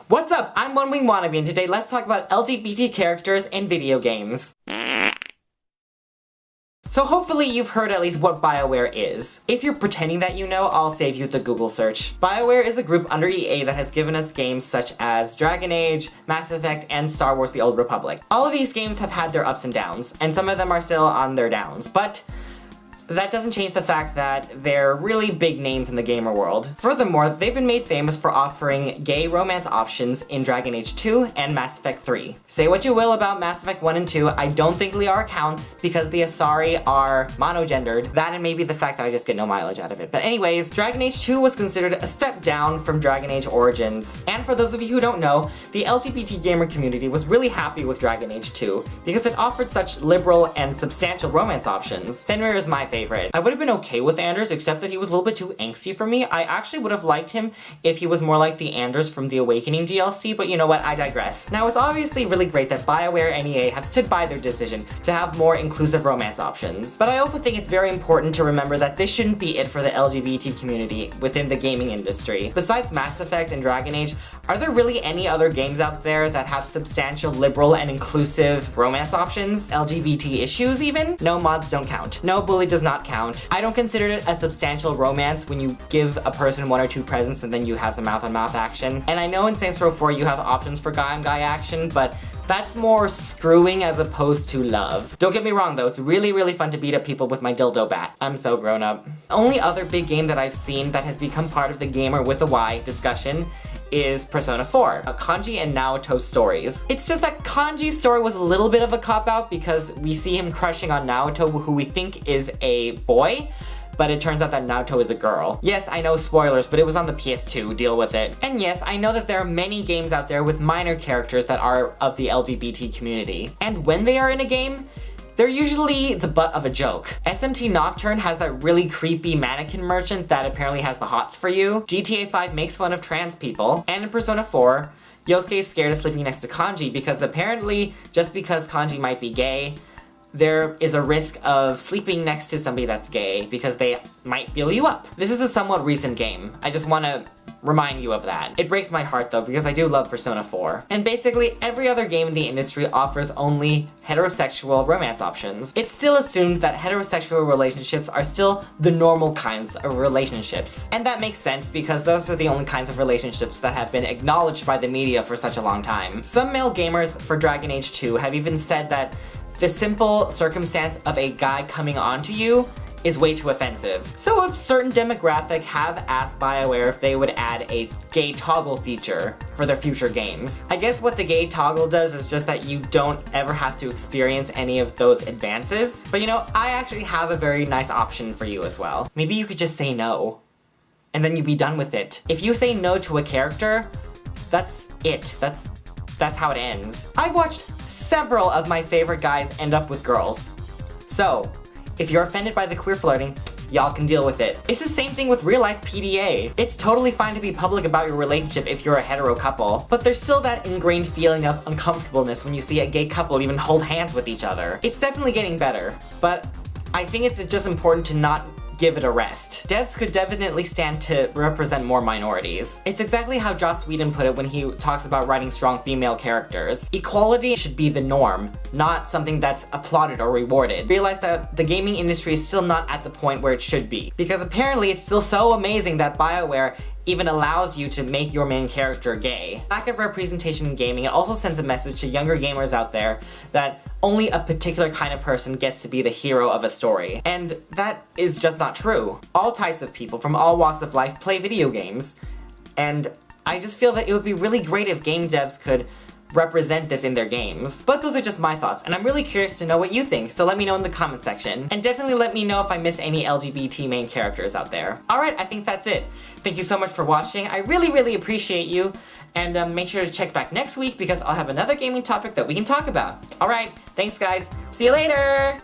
What's up? I'm One Wing Wannabe, and today let's talk about LGBT characters in video games. So hopefully you've heard at least what Bioware is. If you're pretending that you know, I'll save you the Google search. Bioware is a group under EA that has given us games such as Dragon Age, Mass Effect, and Star Wars: The Old Republic. All of these games have had their ups and downs, and some of them are still on their downs, but that doesn't change the fact that they're really big names in the gamer world. Furthermore, they've been made famous for offering gay romance options in Dragon Age 2 and Mass Effect 3. Say what you will about Mass Effect 1 and 2, I don't think Liara counts because the Asari are monogendered. That and maybe the fact that I just get no mileage out of it. But anyways, Dragon Age 2 was considered a step down from Dragon Age Origins. And for those of you who don't know, the LGBT gamer community was really happy with Dragon Age 2 because it offered such liberal and substantial romance options. Fenrir is my favorite. I would have been okay with Anders, except that he was a little bit too angsty for me. I actually would have liked him if he was more like the Anders from the Awakening DLC, but you know what, I digress. Now, it's obviously really great that Bioware and EA have stood by their decision to have more inclusive romance options. But I also think it's very important to remember that this shouldn't be it for the LGBT community within the gaming industry. Besides Mass Effect and Dragon Age, are there really any other games out there that have substantial liberal and inclusive romance options? LGBT issues even? No, mods don't count. No, bully does not count. I don't consider it a substantial romance when you give a person one or two presents and then you have some mouth-on-mouth action. And I know in Saints Row 4 you have options for guy-on-guy action, but that's more screwing as opposed to love. Don't get me wrong though, it's really fun to beat up people with my dildo bat. I'm so grown up. The only other big game that I've seen that has become part of the gamer with a Y discussion is Persona 4, Kanji and Naoto's stories. It's just that Kanji's story was a little bit of a cop-out because we see him crushing on Naoto, who we think is a boy, but it turns out that Naoto is a girl. Yes, I know, spoilers, but it was on the PS2, deal with it. And yes, I know that there are many games out there with minor characters that are of the LGBT community. And when they are in a game, they're usually the butt of a joke. SMT Nocturne has that really creepy mannequin merchant that apparently has the hots for you. GTA 5 makes fun of trans people. And in Persona 4, Yosuke is scared of sleeping next to Kanji because apparently, just because Kanji might be gay, there is a risk of sleeping next to somebody that's gay because they might feel you up. This is a somewhat recent game. I just want to remind you of that. It breaks my heart though because I do love Persona 4. And basically every other game in the industry offers only heterosexual romance options. It's still assumed that heterosexual relationships are still the normal kinds of relationships. And that makes sense because those are the only kinds of relationships that have been acknowledged by the media for such a long time. Some male gamers for Dragon Age 2 have even said that the simple circumstance of a guy coming onto you is way too offensive. So a certain demographic have asked Bioware if they would add a gay toggle feature for their future games. I guess what the gay toggle does is just that you don't ever have to experience any of those advances. But you know, I actually have a very nice option for you as well. Maybe you could just say no, and then you'd be done with it. If you say no to a character, that's it. That's how it ends. I've watched several of my favorite guys end up with girls. So, if you're offended by the queer flirting, y'all can deal with it. It's the same thing with real life PDA. It's totally fine to be public about your relationship if you're a hetero couple, but there's still that ingrained feeling of uncomfortableness when you see a gay couple even hold hands with each other. It's definitely getting better, but I think it's just important to not give it a rest. Devs could definitely stand to represent more minorities. It's exactly how Joss Whedon put it when he talks about writing strong female characters. Equality should be the norm, not something that's applauded or rewarded. Realize that the gaming industry is still not at the point where it should be, because apparently it's still so amazing that Bioware even allows you to make your main character gay. Lack of representation in gaming, it also sends a message to younger gamers out there that only a particular kind of person gets to be the hero of a story. And that is just not true. All types of people from all walks of life play video games, and I just feel that it would be really great if game devs could represent this in their games. But those are just my thoughts, and I'm really curious to know what you think, so let me know in the comment section. And definitely let me know if I miss any LGBT main characters out there. Alright, I think that's it. Thank you so much for watching. I really appreciate you, and make sure to check back next week because I'll have another gaming topic that we can talk about. Alright, thanks guys. See you later!